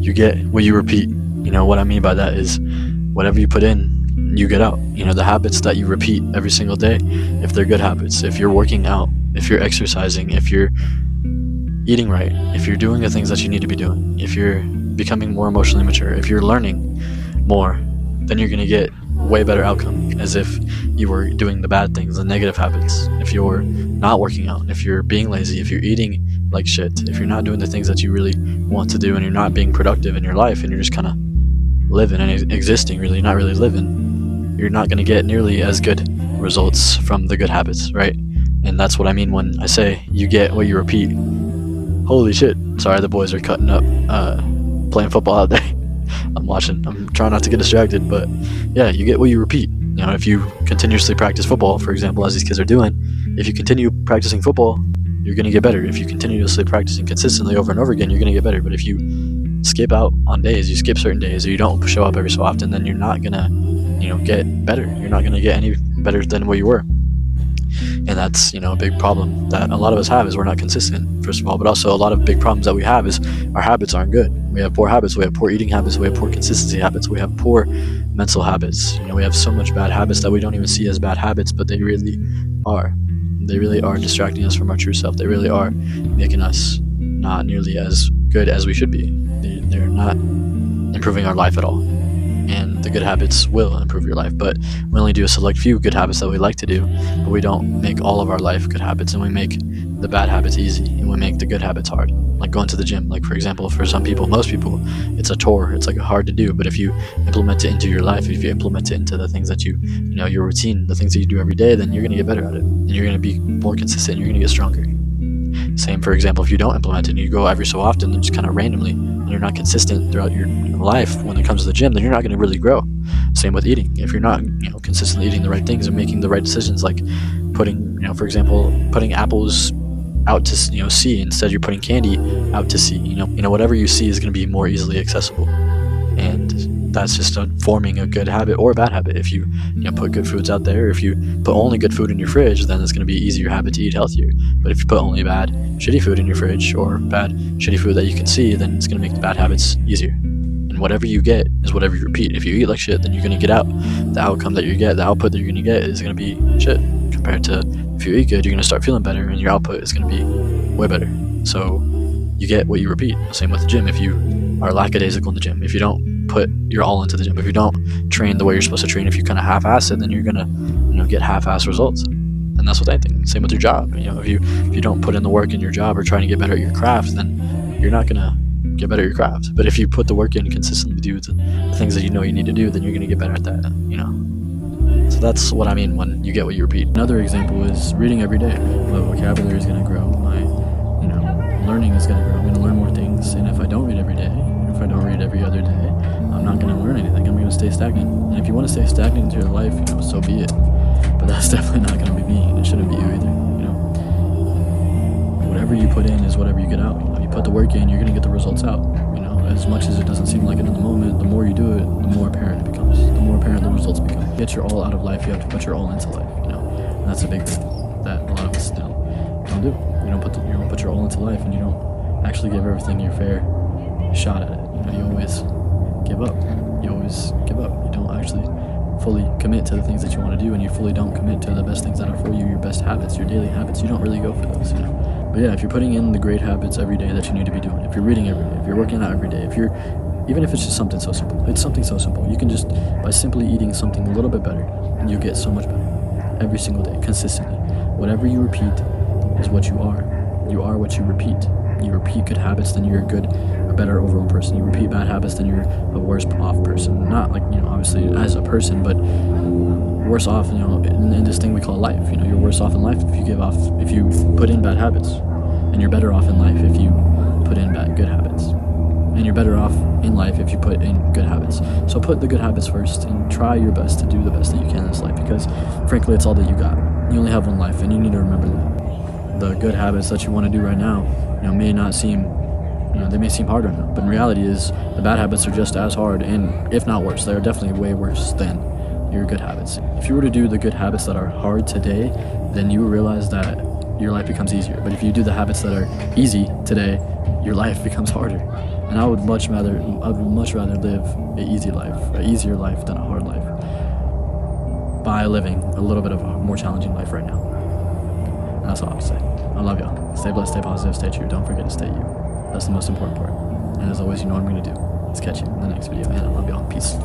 you get what you repeat. What I mean by that is whatever you put in, you get out. The habits that you repeat every single day, if they're good habits, if you're working out, if you're exercising, if you're eating right, if you're doing the things that you need to be doing, if you're becoming more emotionally mature, if you're learning more, then you're going to get way better outcome as if you were doing the bad things, the negative habits. If you're not working out, if you're being lazy, if you're eating like shit, if you're not doing the things that you really want to do, and you're not being productive in your life, and you're just kind of living and existing, really not really living, you're not going to get nearly as good results from the good habits, right? And that's what I mean when I say you get what you repeat. Holy shit, sorry, the boys are cutting up playing football out there. I'm trying not to get distracted, but yeah, you get what you repeat. If you continuously practice football, for example, as these kids are doing, if you continue practicing football, you're going to get better. If you continuously practicing consistently over and over again, you're going to get better. But if you skip out on days, you skip certain days, or you don't show up every so often, then you're not going to, get better. You're not going to get any better than what you were. And that's, a big problem that a lot of us have, is we're not consistent, first of all, but also a lot of big problems that we have is our habits aren't good. We have poor habits, we have poor eating habits, we have poor consistency habits, we have poor mental habits. We have so much bad habits that we don't even see as bad habits, but they really are. They really are distracting us from our true self. They really are making us not nearly as good as we should be. They're not improving our life at all. And the good habits will improve your life, but we only do a select few good habits that we like to do, but we don't make all of our life good habits, and we make the bad habits easy, and we make the good habits hard. Like going to the gym, like for example, for some people, most people, it's a chore, it's like hard to do, but if you implement it into your life, if you implement it into the things that your routine, the things that you do every day, then you're going to get better at it, and you're going to be more consistent, you're going to get stronger. Same, for example, if you don't implement it and you go every so often and just kind of randomly, and you're not consistent throughout your life when it comes to the gym, then you're not going to really grow. Same with eating. If you're not, consistently eating the right things and making the right decisions, like putting, for example, putting apples out to, sea, instead you're putting candy out to sea. Whatever you see is going to be more easily accessible. And that's just forming a good habit or a bad habit. If you, put good foods out there, if you put only good food in your fridge, then it's going to be easier habit to eat healthier. But if you put only bad, shitty food in your fridge, or bad, shitty food that you can see, then it's going to make the bad habits easier. And whatever you get is whatever you repeat. If you eat like shit, then you're going to get out. The outcome that you get, the output that you're going to get is going to be shit. Compared to if you eat good, you're going to start feeling better, and your output is going to be way better. So you get what you repeat. Same with the gym. If you are lackadaisical in the gym, if you don't put your all into the gym, if you don't train the way you're supposed to train, if you kind of half-ass it, then you're going to, get half-ass results. And that's with anything. Same with your job. If you don't put in the work in your job or trying to get better at your craft, then you're not going to get better at your craft. But if you put the work in and consistently do the things that you need to do, then you're going to get better at that, So that's what I mean when you get what you repeat. Another example is reading every day. My vocabulary is going to grow. My, learning is going to grow. I'm going to learn more things. And if I don't read every day, if I don't read every other day, I'm not going to learn anything. I'm going to stay stagnant. And if you want to stay stagnant in your life, so be it. But that's definitely not going to be me, and it shouldn't be you either. Whatever you put in is whatever you get out. You put the work in, you're going to get the results out. As much as it doesn't seem like it in the moment, the more you do it, the more apparent it becomes. The more apparent the results become. Get your all out of life, you have to put your all into life. And that's a big thing that a lot of us don't do. You don't put your all into life, and you don't actually give everything your fair shot at it. You always give up. You don't actually fully commit to the things that you want to do, and you fully don't commit to the best things that are for you, your best habits, your daily habits. You don't really go for those, But yeah, if you're putting in the great habits every day that you need to be doing, if you're reading every day, if you're working out every day, even if it's just something so simple, it's something so simple. You can just, by simply eating something a little bit better, and you get so much better every single day, consistently. Whatever you repeat is what you are. You are what you repeat. You repeat good habits, then you're a better overall person. You repeat bad habits, then you're a worse off person. Not like, obviously as a person, but worse off, in this thing we call life. You're worse off in life if you put in bad habits, and you're better off in life if you put in good habits. And you're better off in life if you put in good habits. So put the good habits first, and try your best to do the best that you can in this life, because frankly, it's all that you got. You only have one life, and you need to remember that. The good habits that you want to do right now, may not seem, they may seem hard right now, but in reality is the bad habits are just as hard, and if not worse, they're definitely way worse than your good habits. If you were to do the good habits that are hard today, then you will realize that your life becomes easier. But if you do the habits that are easy today, your life becomes harder. And I would much rather live an easier life than a hard life by living a little bit of a more challenging life right now. And that's all I have to say. I love y'all. Stay blessed, stay positive, stay true. Don't forget to stay you. That's the most important part. And as always, you know what I'm going to do. Let's catch you in the next video. And I love y'all. Peace.